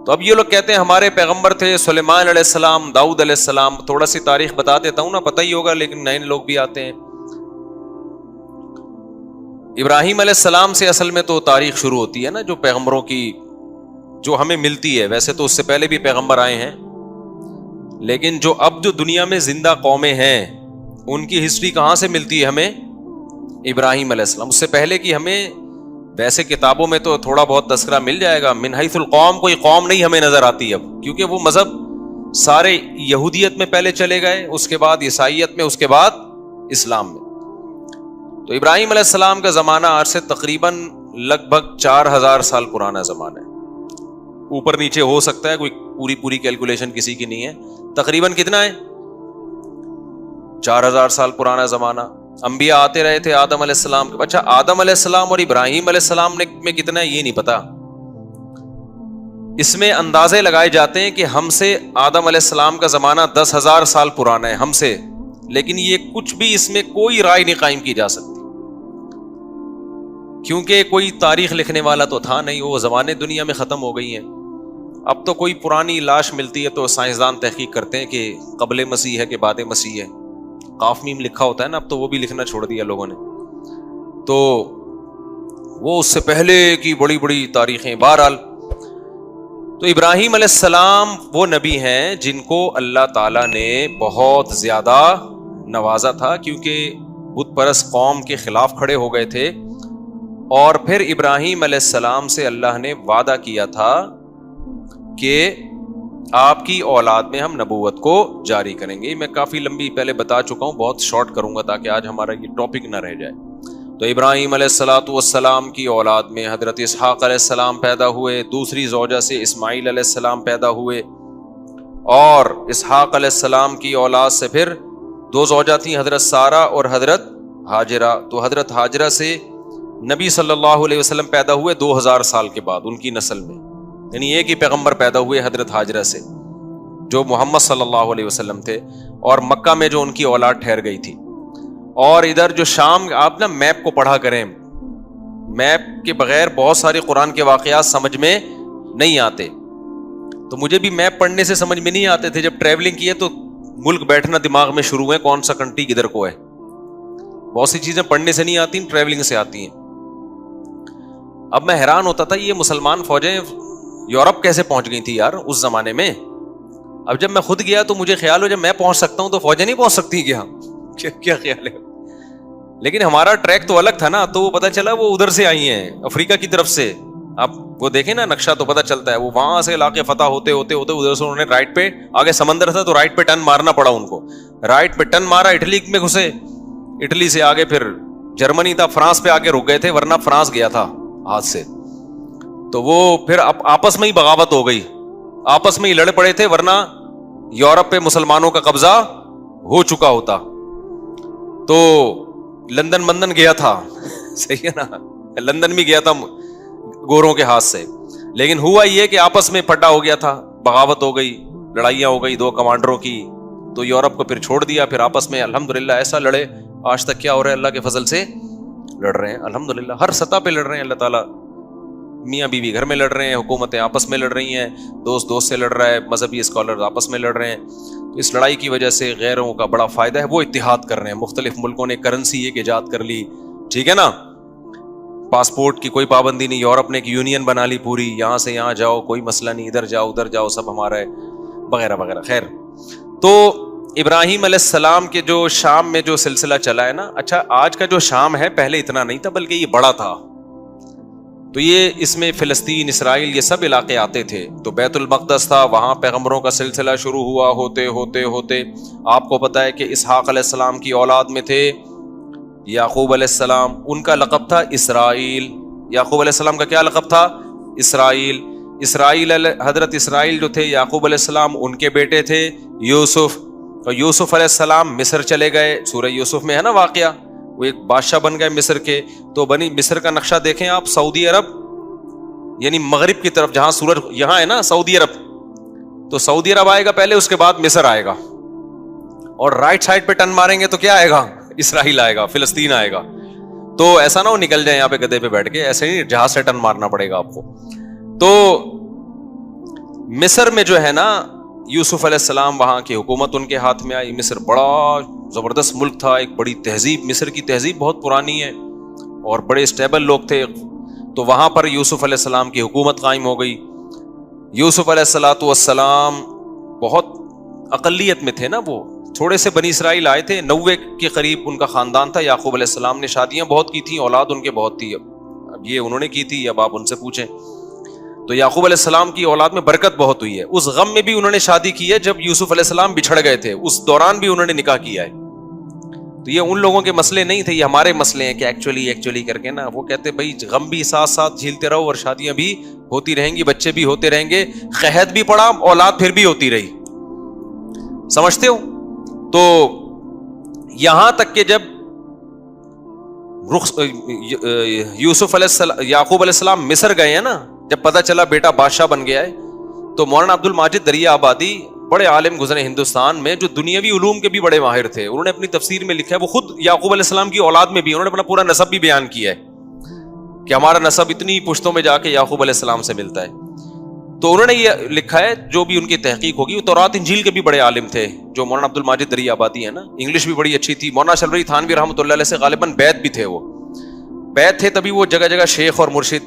تو اب یہ لوگ کہتے ہیں ہمارے پیغمبر تھے سلیمان علیہ السلام، داؤد علیہ السلام. تھوڑا سی تاریخ بتا دیتا ہوں نا، پتہ ہی ہوگا لیکن نئے لوگ بھی آتے ہیں. ابراہیم علیہ السلام سے اصل میں تو تاریخ شروع ہوتی ہے نا، جو پیغمبروں کی جو ہمیں ملتی ہے. ویسے تو اس سے پہلے بھی پیغمبر آئے ہیں، لیکن جو دنیا میں زندہ قومیں ہیں ان کی ہسٹری کہاں سے ملتی ہے ہمیں؟ ابراہیم علیہ السلام. اس سے پہلے کی ہمیں ویسے کتابوں میں تو تھوڑا بہت تذکرہ مل جائے گا. من حیث القوم کوئی قوم نہیں ہمیں نظر آتی اب، کیونکہ وہ مذہب سارے یہودیت میں پہلے چلے گئے، اس کے بعد عیسائیت میں، اس کے بعد اسلام میں. تو ابراہیم علیہ السلام کا زمانہ آج سے تقریباً لگ بھگ 4000 سال پرانا زمانہ ہے. اوپر نیچے ہو سکتا ہے، کوئی پوری کیلکولیشن کسی کی نہیں ہے. تقریباً کتنا ہے؟ 4000 سال پرانا زمانہ. انبیاء آتے رہے تھے آدم علیہ السلام کے. اچھا آدم علیہ السلام اور ابراہیم علیہ السلام میں کتنا ہے یہ نہیں پتا. اس میں اندازے لگائے جاتے ہیں کہ ہم سے آدم علیہ السلام کا زمانہ 10,000 سال پرانا ہے ہم سے، لیکن یہ کچھ بھی اس میں کوئی رائے نہیں قائم کی جا سکتی، کیونکہ کوئی تاریخ لکھنے والا تو تھا نہیں. وہ زمانے دنیا میں ختم ہو گئی ہیں. اب تو کوئی پرانی لاش ملتی ہے تو سائنسدان تحقیق کرتے ہیں کہ قبل مسیح ہے کہ بعد مسیح ہے. قاف میم لکھا ہوتا ہے نا، اب تو وہ بھی لکھنا چھوڑ دیا لوگوں نے. تو وہ اس سے پہلے کی بڑی بڑی تاریخیں. بہرحال تو ابراہیم علیہ السلام وہ نبی ہیں جن کو اللہ تعالیٰ نے بہت زیادہ نوازا تھا، کیونکہ بت پرست قوم کے خلاف کھڑے ہو گئے تھے. اور پھر ابراہیم علیہ السلام سے اللہ نے وعدہ کیا تھا کہ آپ کی اولاد میں ہم نبوت کو جاری کریں گے. میں کافی لمبی پہلے بتا چکا ہوں، بہت شارٹ کروں گا تاکہ آج ہمارا یہ ٹاپک نہ رہ جائے. تو ابراہیم علیہ السلام کی اولاد میں حضرت اسحاق علیہ السلام پیدا ہوئے. دوسری زوجہ سے اسماعیل علیہ السلام پیدا ہوئے، اور اسحاق علیہ السلام کی اولاد سے پھر 2 زوجہ تھیں، حضرت سارہ اور حضرت ہاجرہ. تو حضرت ہاجرہ سے نبی صلی اللہ علیہ وسلم پیدا ہوئے 2000 سال کے بعد ان کی نسل میں. یعنی ایک ہی پیغمبر پیدا ہوئے حضرت ہاجرہ سے، جو محمد صلی اللہ علیہ وسلم تھے، اور مکہ میں جو ان کی اولاد ٹھہر گئی تھی. اور ادھر جو شام، آپ نا میپ کو پڑھا کریں، میپ کے بغیر بہت سارے قرآن کے واقعات سمجھ میں نہیں آتے. تو مجھے بھی میپ پڑھنے سے سمجھ میں نہیں آتے تھے. جب ٹریولنگ کی ہے تو ملک بیٹھنا دماغ میں شروع ہے، کون سا کنٹری کدھر کو ہے. بہت سی چیزیں پڑھنے سے نہیں آتی، ٹریولنگ سے آتی ہیں. اب میں حیران ہوتا تھا یہ مسلمان فوجیں یورپ کیسے پہنچ گئی تھی یار اس زمانے میں. اب جب میں خود گیا تو مجھے خیال ہو جب میں پہنچ سکتا ہوں تو فوجیں نہیں پہنچ سکتی کیا خیال ہے. لیکن ہمارا ٹریک تو الگ تھا نا، تو وہ پتا چلا وہ ادھر سے آئی ہیں، افریقہ کی طرف سے. آپ وہ دیکھیں نا نقشہ تو پتا چلتا ہے، وہ وہاں سے علاقے فتح ہوتے ہوتے ہوتے ادھر سے انہوں نے رائٹ پہ، آگے سمندر تھا تو رائٹ پہ ٹرن مارنا پڑا ان کو. رائٹ پہ ٹرن مارا، اٹلی میں گھسے، اٹلی سے آگے پھر جرمنی تھا، فرانس پہ آگے رک گئے تھے، ورنہ فرانس گیا تھا ہاتھ سے. تو وہ پھر آپس میں ہی بغاوت ہو گئی، آپس میں ہی لڑ پڑے تھے، ورنہ یورپ پہ مسلمانوں کا قبضہ ہو چکا ہوتا. تو لندن گیا تھا صحیح ہے نا، لندن بھی گیا تھا گوروں کے ہاتھ سے. لیکن ہوا یہ کہ آپس میں پھٹا ہو گیا تھا، بغاوت ہو گئی، لڑائیاں ہو گئی 2 کمانڈروں کی. تو یورپ کو پھر چھوڑ دیا. پھر آپس میں الحمدللہ ایسا لڑے، آج تک کیا ہو رہا ہے، اللہ کے فضل سے لڑ رہے ہیں الحمدللہ. ہر سطح پہ لڑ رہے ہیں اللہ تعالیٰ. میاں بیوی گھر میں لڑ رہے ہیں، حکومتیں آپس میں لڑ رہی ہیں، دوست سے لڑ رہا ہے، مذہبی اسکالر آپس میں لڑ رہے ہیں. تو اس لڑائی کی وجہ سے غیروں کا بڑا فائدہ ہے، وہ اتحاد کر رہے ہیں. مختلف ملکوں نے کرنسی ایک ایجاد کر لی، ٹھیک ہے نا، پاسپورٹ کی کوئی پابندی نہیں. یورپ نے ایک یونین بنا لی پوری، یہاں سے یہاں جاؤ کوئی مسئلہ نہیں، ادھر جاؤ ادھر جاؤ سب ہمارا ہے، وغیرہ وغیرہ. خیر، تو ابراہیم علیہ السلام کے جو شام میں جو سلسلہ چلا ہے نا، اچھا آج کا جو شام ہے پہلے اتنا نہیں تھا بلکہ یہ بڑا تھا. تو یہ اس میں فلسطین، اسرائیل، یہ سب علاقے آتے تھے. تو بیت المقدس تھا، وہاں پیغمبروں کا سلسلہ شروع ہوا. ہوتے ہوتے ہوتے آپ کو پتا ہے کہ اسحاق علیہ السلام کی اولاد میں تھے یعقوب علیہ السلام، ان کا لقب تھا اسرائیل. یعقوب علیہ السلام کا کیا لقب تھا؟ اسرائیل. حضرت اسرائیل جو تھے یعقوب علیہ السلام ان کے بیٹے تھے یوسف. اور یوسف علیہ السلام مصر چلے گئے، سورہ یوسف میں ہے نا واقعہ، وہ ایک بادشاہ بن گئے مصر کے. تو بنی مصر کا نقشہ دیکھیں آپ، سعودی عرب یعنی مغرب کی طرف جہاں سورج یہاں ہے نا سعودی عرب، تو سعودی عرب آئے گا پہلے، اس کے بعد مصر آئے گا. اور رائٹ سائڈ پہ ٹرن ماریں گے تو کیا آئے گا؟ اسرائیل آئے گا، فلسطین آئے گا. تو ایسا نہ ہو نکل جائیں یہاں پہ گدھے پہ بیٹھ کے، ایسے نہیں جہاز سے ٹرن مارنا پڑے گا آپ کو. تو مصر میں جو ہے نا یوسف علیہ السلام وہاں کی حکومت ان کے ہاتھ میں آئی. مصر بڑا زبردست ملک تھا, ایک بڑی تہذیب, مصر کی تہذیب بہت پرانی ہے اور بڑے اسٹیبل لوگ تھے. تو وہاں پر یوسف علیہ السلام کی حکومت قائم ہو گئی. یوسف علیہ السلام بہت اقلیت میں تھے نا, وہ تھوڑے سے بنی اسرائیل آئے تھے, 90 کے قریب ان کا خاندان تھا. یعقوب علیہ السلام نے شادیاں بہت کی تھیں, اولاد ان کے بہت تھی. اب یہ انہوں نے کی تھی, اب آپ ان سے پوچھیں. تو یعقوب علیہ السلام کی اولاد میں برکت بہت ہوئی ہے. اس غم میں بھی انہوں نے شادی کی ہے جب یوسف علیہ السلام بچھڑ گئے تھے, اس دوران بھی انہوں نے نکاح کیا ہے. تو یہ ان لوگوں کے مسئلے نہیں تھے, یہ ہمارے مسئلے ہیں کہ ایکچولی کر کے نا وہ کہتے بھائی غم بھی ساتھ ساتھ جھیلتے رہو اور شادیاں بھی ہوتی رہیں گی, بچے بھی ہوتے رہیں گے, قحط بھی پڑا, اولاد پھر بھی ہوتی رہی. سمجھتے ہو؟ تو یہاں تک کہ جب یوسف علیہ السلام یعقوب علیہ السلام مصر گئے ہیں نا, جب پتہ چلا بیٹا بادشاہ بن گیا ہے, تو مولانا عبد الماجد دریا آبادی بڑے عالم گزرے ہندوستان میں جو دنیاوی علوم کے بھی بڑے ماہر تھے. انہوں نے اپنی تفسیر میں لکھا ہے, وہ خود یعقوب علیہ السلام کی اولاد میں بھی انہوں نے اپنا پورا نسب بھی بیان کیا ہے کہ ہمارا نسب اتنی پشتوں میں جا کے یعقوب علیہ السلام سے ملتا ہے. تو انہوں نے یہ لکھا ہے, جو بھی ان کی تحقیق ہوگی, وہ تورات انجیل کے بھی بڑے عالم تھے جو مولانا عبد الماجد دریا آبادی ہے نا, انگلش بھی بڑی اچھی تھی. مولانا شلوی تھانوی رحمۃ اللہ علیہ سے غالباً بیت بھی تھے, وہ بیت تھے, تبھی وہ جگہ جگہ شیخ اور مرشد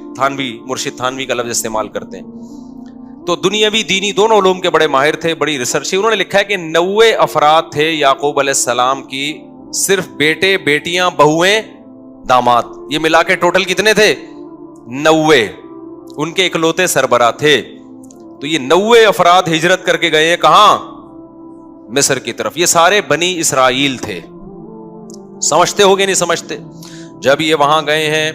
تھانوی کا لفظ استعمال کرتے ہیں. تو دنیاوی دینی دونوں علوم کے بڑے ماہر تھے, بڑی ریسرچ. انہوں نے لکھا ہے کہ 90 افراد تھے یعقوب علیہ السلام کی, صرف بیٹے, بیٹیاں, بہویں, داماد, یہ ملا کے ٹوٹل کتنے تھے؟ 90. ان کے اکلوتے سربراہ تھے. تو یہ 90 افراد ہجرت کر کے گئے ہیں کہاں؟ مصر کی طرف. یہ سارے بنی اسرائیل تھے. سمجھتے ہو گے نہیں سمجھتے؟ جب یہ وہاں گئے ہیں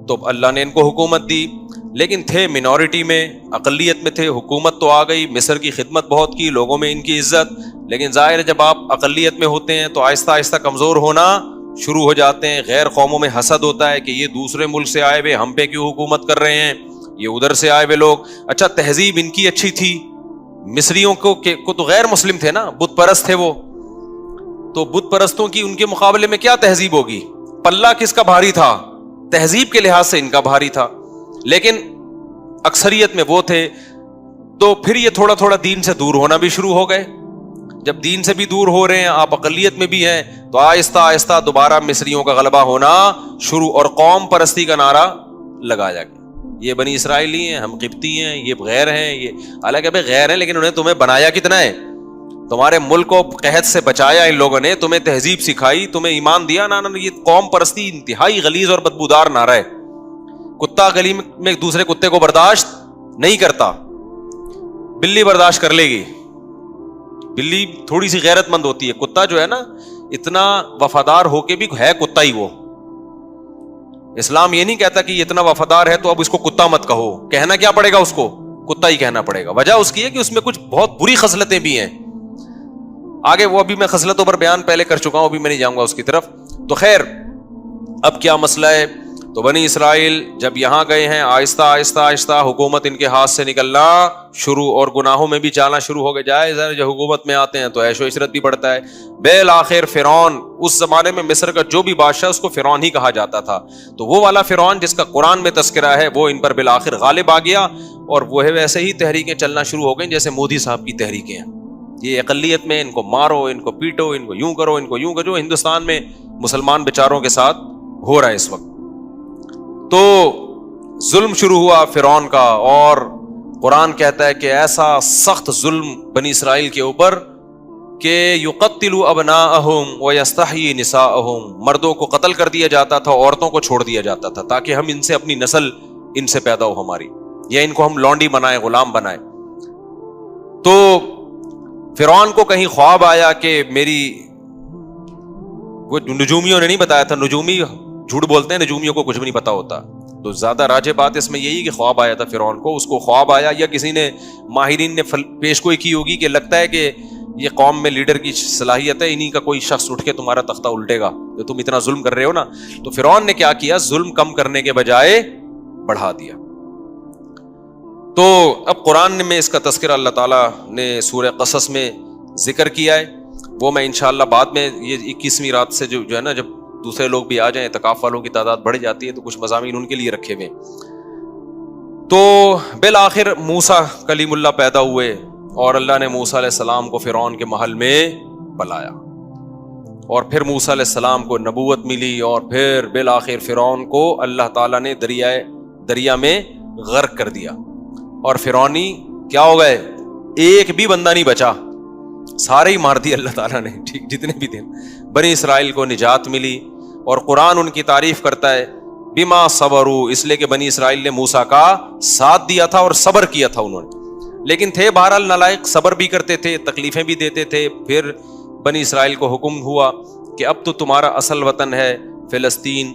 تو اللہ نے ان کو حکومت دی, لیکن تھے منورٹی میں, اقلیت میں تھے. حکومت تو آ گئی, مصر کی خدمت بہت کی, لوگوں میں ان کی عزت, لیکن ظاہر ہے جب آپ اقلیت میں ہوتے ہیں تو آہستہ آہستہ کمزور ہونا شروع ہو جاتے ہیں. غیر قوموں میں حسد ہوتا ہے کہ یہ دوسرے ملک سے آئے ہوئے ہم پہ کیوں حکومت کر رہے ہیں, یہ ادھر سے آئے ہوئے لوگ. اچھا تہذیب ان کی اچھی تھی, مصریوں کو تو غیر مسلم تھے نا, بت پرست تھے وہ, تو بت پرستوں کی ان کے مقابلے میں کیا تہذیب ہوگی؟ پلہ کس کا بھاری تھا؟ تہذیب کے لحاظ سے ان کا بھاری تھا, لیکن اکثریت میں وہ تھے. تو پھر یہ تھوڑا تھوڑا دین سے دور ہونا بھی شروع ہو گئے. جب دین سے بھی دور ہو رہے ہیں, آپ اقلیت میں بھی ہیں, تو آہستہ آہستہ دوبارہ مصریوں کا غلبہ ہونا شروع, اور قوم پرستی کا نعرہ لگایا گیا. یہ بنی اسرائیلی ہیں, ہم قبطی ہیں, یہ غیر ہیں, یہ حالانکہ بھائی غیر ہیں, لیکن انہیں تمہیں بنایا کتنا ہے؟ تمہارے ملک کو قحط سے بچایا ان لوگوں نے, تمہیں تہذیب سکھائی, تمہیں ایمان دیا نا. یہ قوم پرستی انتہائی غلیظ اور بدبودار نعرہ ہے. کتا گلی میں ایک دوسرے کتے کو برداشت نہیں کرتا, بلی برداشت کر لے گی. بلی تھوڑی سی غیرت مند ہوتی ہے, کتا جو ہے نا اتنا وفادار ہو کے بھی ہے کتا ہی. وہ اسلام یہ نہیں کہتا کہ یہ اتنا وفادار ہے تو اب اس کو کتا مت کہو, کہنا کیا پڑے گا اس کو؟ کتا ہی کہنا پڑے گا. وجہ اس کی ہے کہ اس میں کچھ بہت بری خصلتیں بھی ہیں. آگے وہ ابھی میں خصلتوں پر بیان پہلے کر چکا ہوں, ابھی میں نہیں جاؤں گا اس کی طرف. تو خیر, اب کیا مسئلہ ہے؟ تو بنی اسرائیل جب یہاں گئے ہیں, آہستہ آہستہ آہستہ حکومت ان کے ہاتھ سے نکلنا شروع, اور گناہوں میں بھی جانا شروع ہو گئے. جائز ہے, جب حکومت میں آتے ہیں تو عیش و عشرت بھی بڑھتا ہے. بالآخر فرعون, اس زمانے میں مصر کا جو بھی بادشاہ اس کو فرعون ہی کہا جاتا تھا, تو وہ والا فرعون جس کا قرآن میں تذکرہ ہے وہ ان پر بالآخر غالب آ گیا, اور وہ ویسے ہی تحریکیں چلنا شروع ہو گئیں جیسے مودی صاحب کی تحریکیں ہیں. یہ اقلیت میں ان کو مارو, ان کو پیٹو, ان کو یوں کرو, ان کو یوں کرو, جو ہندوستان میں مسلمان بیچاروں کے ساتھ ہو رہا ہے اس وقت. تو ظلم شروع ہوا فرعون کا, اور قرآن کہتا ہے کہ ایسا سخت ظلم بنی اسرائیل کے اوپر کہ یقتل ابناءہم ویستحیی نساءہم, مردوں کو قتل کر دیا جاتا تھا, عورتوں کو چھوڑ دیا جاتا تھا, تاکہ ہم ان سے اپنی نسل ان سے پیدا ہو ہماری, یا ان کو ہم لونڈی بنائیں, غلام بنائیں. تو فرعون کو کہیں خواب آیا کہ میری, وہ نجومیوں نے نہیں بتایا تھا, نجومی جھوٹ بولتے ہیں, نجومیوں کو کچھ بھی نہیں پتا ہوتا, تو زیادہ راجع بات اس میں یہی کہ خواب آیا تھا فرعون کو. اس کو خواب آیا, یا کسی نے ماہرین نے پیش گوئی کی ہوگی کہ لگتا ہے کہ یہ قوم میں لیڈر کی صلاحیت ہے, انہی کا کوئی شخص اٹھ کے تمہارا تختہ الٹے گا, جو تم اتنا ظلم کر رہے ہو نا. تو فرعون نے کیا کیا, ظلم کم کرنے کے بجائے بڑھا دیا. تو اب قرآن میں اس کا تذکرہ اللہ تعالیٰ نے سورہ قصص میں ذکر کیا ہے, وہ میں انشاءاللہ بعد میں, یہ 21ویں رات سے جو ہے نا, جب دوسرے لوگ بھی آ جائیں, اعتکاف والوں کی تعداد بڑھ جاتی ہے, تو کچھ مضامین ان کے لیے رکھے ہوئے. تو بالآخر موسیٰ کلیم اللہ پیدا ہوئے اور اللہ نے موسیٰ علیہ السلام کو فرعون کے محل میں بلایا، اور پھر موسیٰ علیہ السلام کو نبوت ملی، اور پھر بالآخر فرعون کو اللہ تعالیٰ نے دریا میں غرق کر دیا، اور فرعونی کیا ہو گئے، ایک بھی بندہ نہیں بچا، سارے ہی مار دیے اللہ تعالیٰ نے، ٹھیک، جتنے بھی تھے۔ بنی اسرائیل کو نجات ملی، اور قرآن ان کی تعریف کرتا ہے بما صبروا، اس لیے کہ بنی اسرائیل نے موسیٰ کا ساتھ دیا تھا اور صبر کیا تھا انہوں نے، لیکن تھے بہرحال نالائق، صبر بھی کرتے تھے، تکلیفیں بھی دیتے تھے۔ پھر بنی اسرائیل کو حکم ہوا کہ اب تو تمہارا اصل وطن ہے فلسطین،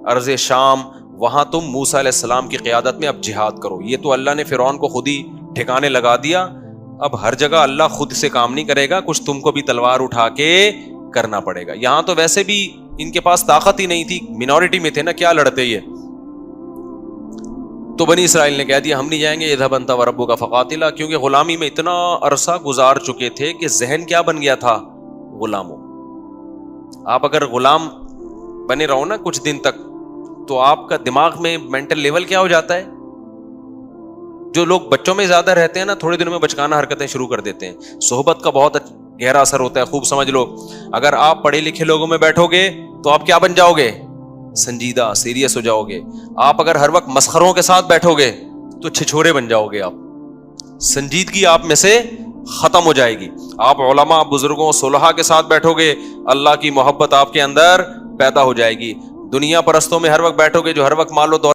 ارض شام، وہاں تم موسیٰ علیہ السلام کی قیادت میں اب جہاد کرو۔ یہ تو اللہ نے فرعون کو خود ہی ٹھکانے لگا دیا، اب ہر جگہ اللہ خود سے کام نہیں کرے گا، کچھ تم کو بھی تلوار اٹھا کے کرنا پڑے گا۔ یہاں تو ویسے بھی ان کے پاس طاقت ہی نہیں تھی، منورٹی میں تھے نا، کیا لڑتے یہ۔ تو بنی اسرائیل نے کہہ دیا ہم نہیں جائیں گے، اذهب انت وربک فقاتلا، کیونکہ غلامی میں اتنا عرصہ گزار چکے تھے کہ ذہن کیا بن گیا تھا، غلاموں۔ آپ اگر غلام بنے رہو نا کچھ دن تک تو آپ کا دماغ میں مینٹل لیول کیا ہو جاتا ہے، جو لوگ بچوں میں زیادہ رہتے ہیں نا تھوڑے دنوں میں بچکانہ حرکتیں شروع کر دیتے ہیں۔ صحبت کا بہت گہرا اثر ہوتا ہے، خوب سمجھ لو۔ اگر آپ پڑھے لکھے لوگوں میں بیٹھو گے تو آپ کیا بن جاؤ گے، سنجیدہ، سیریس ہو جاؤ گے۔ آپ اگر ہر وقت مسخروں کے ساتھ بیٹھو گے تو چھچھورے بن جاؤ گے، آپ سنجیدگی آپ میں سے ختم ہو جائے گی۔ آپ علماء، بزرگوں، صلحاء کے ساتھ بیٹھو گے، اللہ کی محبت آپ کے اندر پیدا ہو جائے گی۔ دنیا پرستوں میں ہر وقت بیٹھو گے جو ہر وقت مال و دولت